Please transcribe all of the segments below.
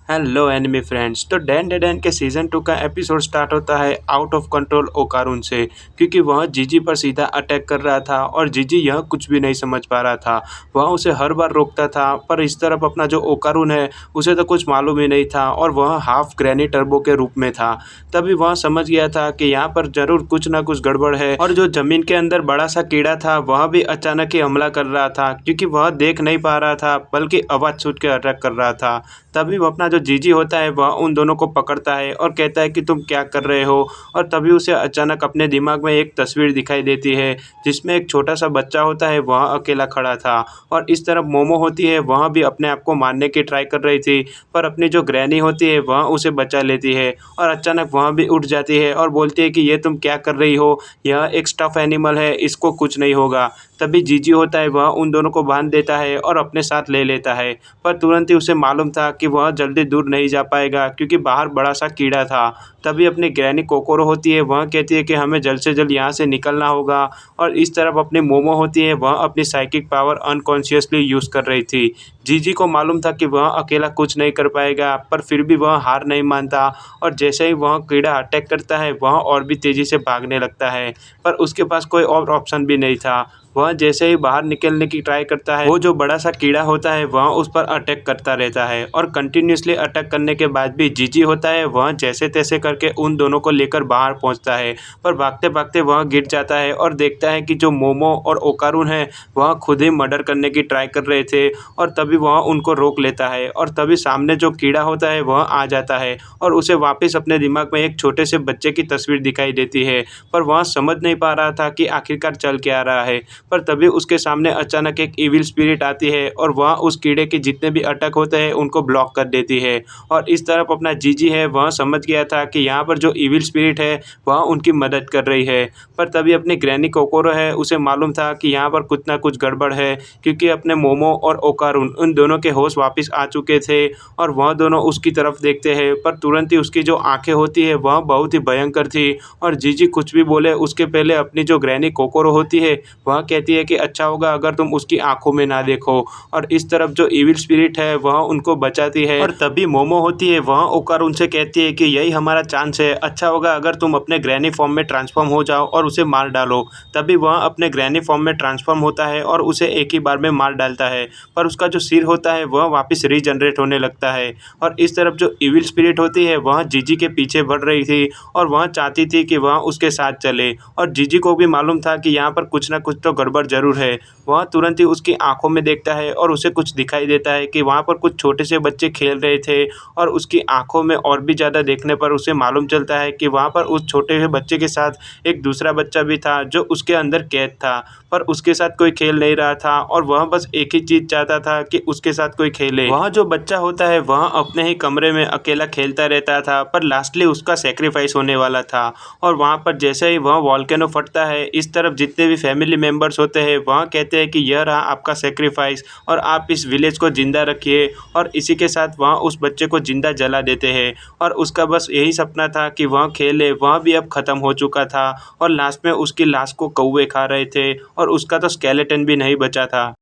Hello enemy friends. तो Dan डेडन के season 2 का एपिसोड स्टार्ट होता है आउट ऑफ कंट्रोल ओकारुन से, क्योंकि वह जीजी पर सीधा अटैक कर रहा था और जीजी यह कुछ भी नहीं समझ पा रहा था। वह उसे हर बार रोकता था, पर इस तरफ अपना जो ओकारुन है उसे तो कुछ मालूम ही नहीं था और वह हाफ ग्रैनी टर्बो के रूप में था। तभी वह समझ गया था कि यहाँ पर जरूर कुछ ना कुछ गड़बड़ है और जो जमीन के अंदर बड़ा सा कीड़ा था वह भी अचानक ही हमला कर रहा था, क्योंकि वह देख नहीं पा रहा था बल्कि आवाज सुन के अटैक कर रहा था। तभी वो अपना जो जीजी होता है वह उन दोनों को पकड़ता है और कहता है कि तुम क्या कर रहे हो। और तभी उसे अचानक अपने दिमाग में एक तस्वीर दिखाई देती है जिसमें एक छोटा सा बच्चा होता है, वह अकेला खड़ा था और इस तरफ मोमो होती है, वह भी अपने आप को मारने की ट्राई कर रही थी, पर अपनी जो ग्रैनी होती है वह उसे बचा लेती है और अचानक वह भी उठ जाती है और बोलती है कि ये तुम क्या कर रही हो, यह एक स्टफ एनिमल है, इसको कुछ नहीं होगा। तभी जीजी होता है वह उन दोनों को बांध देता है और अपने साथ ले लेता है, पर तुरंत ही उसे मालूम था कि वह जल्दी दूर नहीं जा पाएगा क्योंकि बाहर बड़ा सा कीड़ा था। तभी अपनी ग्रैनी कोकोरो होती है, वह कहती है कि हमें जल्द से जल्द यहाँ से निकलना होगा। और इस तरफ अपनी मोमो होती है, वह अपनी साइकिक पावर अनकॉन्शियसली यूज़ कर रही थी। जीजी को मालूम था कि वह अकेला कुछ नहीं कर पाएगा, पर फिर भी वह हार नहीं मानता और जैसे ही वह कीड़ा अटैक करता है वह और भी तेज़ी से भागने लगता है, पर उसके पास कोई और ऑप्शन भी नहीं था। वह जैसे ही बाहर निकलने की ट्राई करता है, वो जो बड़ा सा कीड़ा होता है वह उस पर अटैक करता रहता है और कंटिन्यूसली अटैक करने के बाद भी जीजी होता है वह जैसे तैसे करके उन दोनों को लेकर बाहर पहुंचता है, पर भागते भागते वह गिर जाता है और देखता है कि जो मोमो और ओकारुन है वह खुद ही मर्डर करने की ट्राई कर रहे थे। और तभी वह उनको रोक लेता है और तभी सामने जो कीड़ा होता है वह आ जाता है और उसे वापस अपने दिमाग में एक छोटे से बच्चे की तस्वीर दिखाई देती है, पर वह समझ नहीं पा रहा था कि आखिरकार चल क्या रहा है। पर तभी उसके सामने अचानक एक इविल स्पिरिट आती है और वह उस कीड़े के जितने भी अटैक होते हैं उनको ब्लॉक कर देती है। और इस तरफ अपना जीजी है, वह समझ गया था कि यहाँ पर जो इविल स्पिरिट है वह उनकी मदद कर रही है। पर तभी अपनी ग्रैनी कोकोरो है, उसे मालूम था कि यहाँ पर कुछ ना कुछ गड़बड़ है, क्योंकि अपने मोमो और ओकारुन उन दोनों के होश वापस आ चुके थे और वह दोनों उसकी तरफ देखते हैं, पर तुरंत ही उसकी जो आंखें होती है वह बहुत ही भयंकर थी। और जीजी कुछ भी बोले उसके पहले अपनी जो ग्रैनी कोकोरो होती है वह कहती है कि अच्छा होगा अगर तुम उसकी आंखों में ना देखो। और इस तरफ जो इविल स्पिरिट है वह उनको बचाती है और तभी मोमो होती है, वह ओकर उनसे कहती है कि यही हमारा चांस है, अच्छा होगा अगर तुम अपने ग्रैनी फॉर्म में ट्रांसफॉर्म हो जाओ और उसे मार डालो। तभी वह अपने ग्रैनी फॉर्म में ट्रांसफॉर्म होता है और उसे एक ही बार में मार डालता है, पर उसका जो सिर होता है वह वापस रीजनरेट होने लगता है। और इस तरफ जो इविल स्पिरिट होती है वह जीजी के पीछे बढ़ रही थी और वह चाहती थी कि वह उसके साथ चले, और जीजी को भी मालूम था कि यहाँ पर कुछ ना कुछ तो गड़बड़ जरूर है। वह तुरंत ही उसकी आंखों में देखता है और उसे कुछ दिखाई देता है कि वहाँ पर कुछ छोटे से बच्चे खेल रहे थे, और उसकी आंखों में और भी ज़्यादा देखने पर उसे मालूम चलता है कि वहाँ पर उस छोटे से बच्चे के साथ एक दूसरा बच्चा भी था जो उसके अंदर कैद था, पर उसके साथ कोई खेल नहीं रहा था और वह बस एक ही चीज़ चाहता था कि उसके साथ कोई खेले। वह जो बच्चा होता है वह अपने ही कमरे में अकेला खेलता रहता था, पर लास्टली उसका सेक्रीफाइस होने वाला था। और वहाँ पर जैसे ही वह वॉल्केनो फटता है, इस तरफ जितने भी फैमिली मेम्बर्स होते हैं वह कहते हैं कि यह रहा आपका सेक्रीफाइस और आप इस विलेज को जिंदा रखिए, और इसी के साथ वह उस बच्चे को जिंदा जला देते हैं। और उसका बस यही सपना था कि वह खेले, वह भी अब ख़त्म हो चुका था और लास्ट में उसकी लाश को कौवे खा रहे थे और उसका तो स्केलेटन भी नहीं बचा था।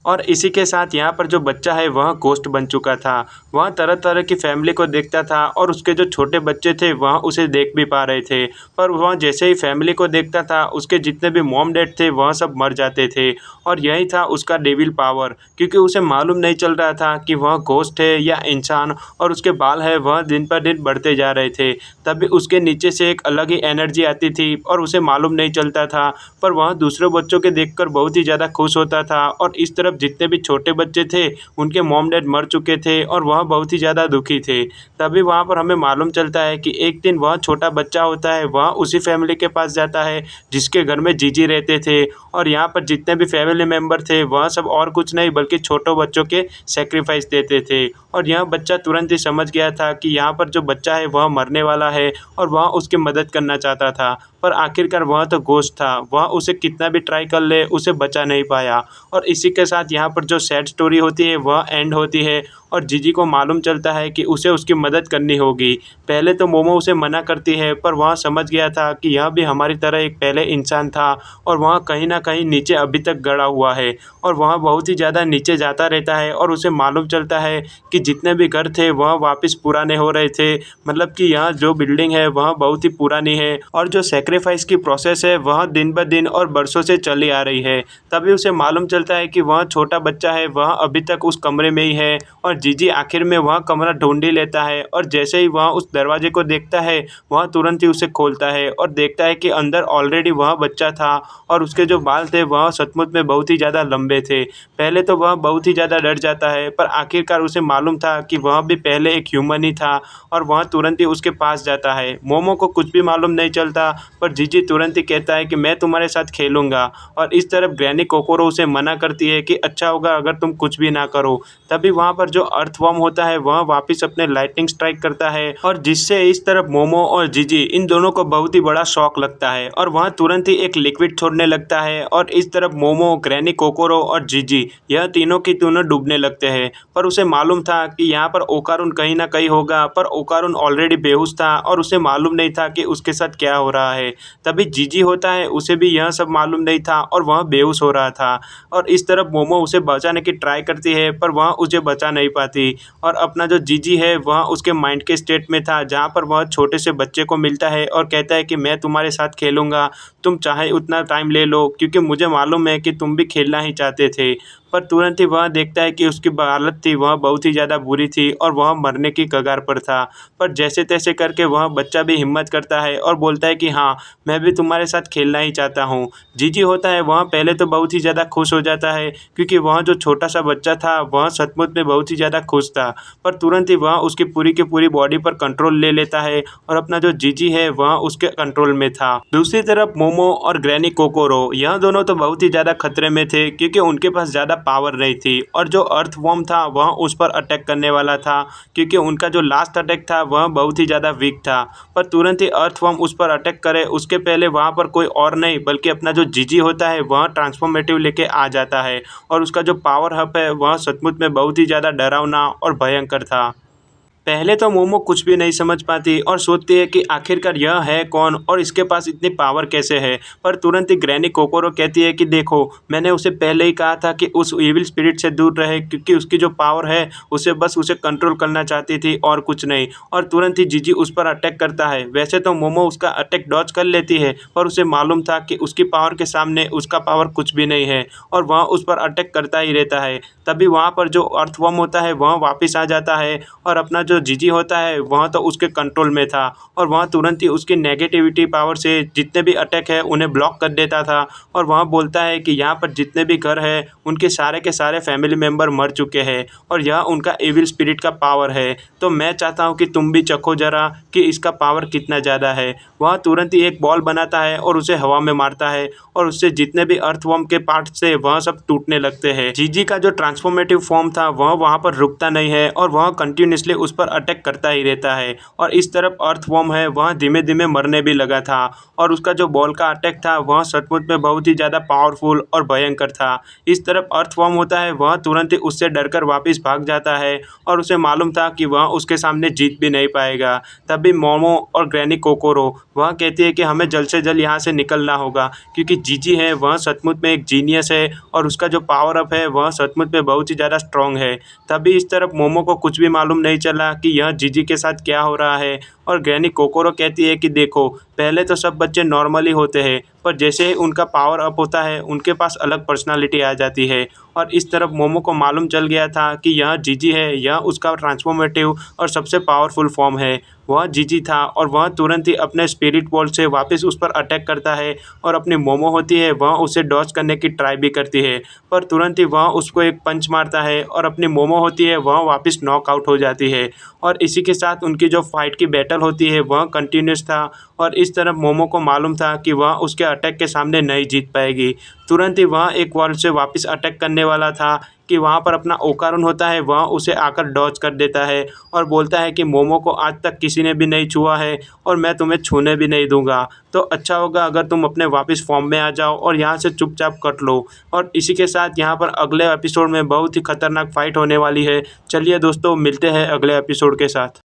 और इसी के साथ यहाँ पर जो बच्चा है वह गोस्ट बन चुका था। वह तरह तरह की फैमिली को देखता था और उसके जो छोटे बच्चे थे वह उसे देख भी पा रहे थे, पर वह जैसे ही फैमिली को देखता था उसके जितने भी मॉम डैड थे वह सब मर जाते थे। और यही था उसका डेविल पावर, क्योंकि उसे मालूम नहीं चल रहा था कि वह गोस्ट है या इंसान, और उसके बाल है वह दिन पर दिन बढ़ते जा रहे थे। तभी उसके नीचे से एक अलग ही एनर्जी आती थी और उसे मालूम नहीं चलता था, पर वह दूसरे बच्चों के देखकर बहुत ही ज़्यादा खुश होता था। और इस तरफ जितने भी छोटे बच्चे थे उनके मॉम डैड मर चुके थे और वह बहुत ही ज़्यादा दुखी थे। तभी वहाँ पर हमें मालूम चलता है कि एक दिन वह छोटा बच्चा होता है, वह उसी फैमिली के पास जाता है जिसके घर में जीजी रहते थे, और यहाँ पर जितने भी फैमिली मेम्बर थे वह सब और कुछ नहीं बल्कि छोटों बच्चों के सेक्रीफाइस देते थे। और यह बच्चा तुरंत ही समझ गया था कि यहाँ पर जो बच्चा है वह मरने वाला है और वह उसकी मदद करना चाहता था, पर आखिरकार वह तो घोस्ट था, वह उसे कितना भी ट्राई कर ले उसे बचा नहीं पाया। और इसी के साथ यहाँ पर जो सैड स्टोरी होती है वह एंड होती है और जीजी को मालूम चलता है कि उसे उसकी मदद करनी होगी। पहले तो मोमो उसे मना करती है, पर वह समझ गया था कि यह भी हमारी तरह एक पहले इंसान था और वह कहीं न कहीं नीचे अभी तक गड़ा हुआ है और वह बहुत ही ज़्यादा नीचे जाता रहता है और उसे मालूम चलता है कि जितने भी घर थे वह वापस पुराने हो रहे थे। मतलब कि यहाँ जो बिल्डिंग है वह बहुत ही पुरानी है और जो सैक्रिफाइस की प्रोसेस है वह दिन ब दिन और बरसों से चली आ रही है। तभी उसे मालूम चलता है कि वह छोटा बच्चा है, वह अभी तक उस कमरे में ही है और जीजी आखिर में वह कमरा ढूंढ ही लेता है और जैसे ही वह उस दरवाजे को देखता है वह तुरंत ही उसे खोलता है और देखता है कि अंदर ऑलरेडी वह बच्चा था और उसके जो बाल थे वह सचमुच में बहुत ही ज़्यादा लंबे थे। पहले तो वह बहुत ही ज़्यादा डर जाता है, पर आखिरकार उसे मालूम था कि वह भी पहले एक ह्यूमन ही था और वह तुरंत ही उसके पास जाता है। मोमो को कुछ भी मालूम नहीं चलता, पर जीजी तुरंत ही कहता है कि मैं तुम्हारे साथ खेलूंगा और इस तरफ ग्रैनी कोकोरो उसे मना करती है कि अच्छा होगा अगर तुम कुछ भी ना करो। तभी वहाँ पर जो अर्थवर्म होता है वह वापस अपने लाइटनिंग स्ट्राइक करता है और जिससे इस तरफ मोमो और जीजी इन दोनों को बहुत ही बड़ा शॉक लगता है और वह तुरंत ही एक लिक्विड छोड़ने लगता है और इस तरफ मोमो, ग्रैनी कोकोरो और जीजी यह तीनों की तीनों डूबने लगते हैं। पर उसे मालूम था कि यहाँ पर ओकारुन कहीं ना कहीं होगा, पर ओकारुन ऑलरेडी बेहोश था और उसे मालूम नहीं था कि उसके साथ क्या हो रहा है। तभी जीजी होता है, उसे भी यह सब मालूम नहीं था और वह बेहोश हो रहा था और इस तरफ मोमो उसे बचाने की ट्राई करती है, पर वह उसे बचा नहीं पाती और अपना जो जीजी है वह उसके माइंड के स्टेट में था जहाँ पर वह छोटे से बच्चे को मिलता है और कहता है कि मैं तुम्हारे साथ खेलूंगा, तुम चाहे उतना टाइम ले लो क्योंकि मुझे मालूम है कि तुम भी खेलना ही चाहते थे। पर तुरंत ही वह देखता है कि उसकी हालत थी वह बहुत ही ज़्यादा बुरी थी और वह मरने की कगार पर था। पर जैसे तैसे करके वह बच्चा भी हिम्मत करता है और बोलता है कि हाँ, मैं भी तुम्हारे साथ खेलना ही चाहता हूँ। जीजी होता है वह पहले तो बहुत ही ज़्यादा खुश हो जाता है क्योंकि वह जो छोटा सा बच्चा था वह सचमुच में बहुत ही ज़्यादा खुश था। पर तुरंत ही वह उसकी पूरी की पूरी बॉडी पर कंट्रोल ले लेता है और अपना जो जीजी है वह उसके कंट्रोल में था। दूसरी तरफ मोमो और ग्रैनी कोकोरो यह दोनों तो बहुत ही ज़्यादा खतरे में थे क्योंकि उनके पास ज़्यादा पावर नहीं थी और जो अर्थवर्म था वह उस पर अटैक करने वाला था क्योंकि उनका जो लास्ट अटैक था वह बहुत ही ज़्यादा वीक था। पर तुरंत ही अर्थवर्म उस पर अटैक करे उसके पहले वहाँ पर कोई और नहीं बल्कि अपना जो जीजी होता है वह ट्रांसफॉर्मेटिव लेके आ जाता है और उसका जो पावर हब है वह सचमुच में बहुत ही ज़्यादा डरावना और भयंकर था। पहले तो मोमो कुछ भी नहीं समझ पाती और सोचती है कि आखिरकार यह है कौन और इसके पास इतनी पावर कैसे है। पर तुरंत ही ग्रैनी कोकोरो कहती है कि देखो, मैंने उसे पहले ही कहा था कि उस इविल स्पिरिट से दूर रहे क्योंकि उसकी जो पावर है उसे बस उसे कंट्रोल करना चाहती थी और कुछ नहीं। और तुरंत ही जीजी उस पर अटैक करता है। वैसे तो मोमो उसका अटैक डॉज कर लेती है, पर उसे मालूम था कि उसकी पावर के सामने उसका पावर कुछ भी नहीं है और वह उस पर अटैक करता ही रहता है। तभी वहाँ पर जो अर्थवर्म होता है वह वापस आ जाता है और अपना जो जीजी होता है वह तो उसके कंट्रोल में था और वह तुरंत ही उसकी नेगेटिविटी पावर से जितने भी अटैक है उन्हें ब्लॉक कर देता था और वह बोलता है कि यहाँ पर जितने भी घर हैं उनके सारे के सारे फैमिली मेम्बर मर चुके हैं और यह उनका एविल स्पिरिट का पावर है। तो मैं चाहता हूँ कि तुम भी चखो जरा कि इसका पावर कितना ज़्यादा है। वह तुरंत ही एक बॉल बनाता है और उसे हवा में मारता है और उससे जितने भी अर्थवर्म के पार्ट से वह सब टूटने लगते हैं। जीजी का जो ट्रांसफॉर्मेटिव फॉर्म था वह वहाँ पर रुकता नहीं है और वह कंटिन्यूसली उस पर अटैक करता ही रहता है और इस तरफ अर्थवर्म है वह धीमे धीमे मरने भी लगा था और उसका जो बॉल का अटैक था वह सचमुच में बहुत ही ज़्यादा पावरफुल और भयंकर था। इस तरफ अर्थवर्म होता है वह तुरंत ही उससे डरकर वापस भाग जाता है और उसे मालूम था कि वह उसके सामने जीत भी नहीं पाएगा। तभी मोमो और ग्रैनी कोकोरो वह कहती है कि हमें जल्द से जल्द यहाँ से निकलना होगा क्योंकि जीजी है वह सचमुच में एक जीनियस है और उसका जो पावर अप है वह सचमुच में बहुत ही ज़्यादा स्ट्रॉन्ग है। तभी इस तरफ मोमो को कुछ भी मालूम नहीं चला कि यह जीजी के साथ क्या हो रहा है और ग्रैनी कोकोरो कहती है कि देखो, पहले तो सब बच्चे नॉर्मली होते हैं, पर जैसे ही उनका पावर अप होता है उनके पास अलग पर्सनालिटी आ जाती है। और इस तरफ मोमो को मालूम चल गया था कि यह जीजी है, यह उसका ट्रांसफॉर्मेटिव और सबसे पावरफुल फॉर्म है। वह जीजी था और वह तुरंत ही अपने स्पिरिट बॉल से वापस उस पर अटैक करता है और अपनी मोमो होती है वह उसे डॉज करने की ट्राई भी करती है, पर तुरंत ही वह उसको एक पंच मारता है और अपनी मोमो होती है वह वापस नॉकआउट हो जाती है। और इसी के साथ उनकी जो फाइट की बैटल बैटल होती है वह कंटिन्यूस था और इस तरफ मोमो को मालूम था कि वह उसके अटैक के सामने नहीं जीत पाएगी। तुरंत ही वह एक वर्ल्ड से वापस अटैक करने वाला था कि वहाँ पर अपना ओकारुन होता है वह उसे आकर डॉज कर देता है और बोलता है कि मोमो को आज तक किसी ने भी नहीं छुआ है और मैं तुम्हें छूने भी नहीं दूंगा। तो अच्छा होगा अगर तुम अपने वापस फॉर्म में आ जाओ और यहाँ से चुपचाप कट लो। और इसी के साथ यहाँ पर अगले एपिसोड में बहुत ही खतरनाक फाइट होने वाली है। चलिए दोस्तों, मिलते हैं अगले एपिसोड के साथ।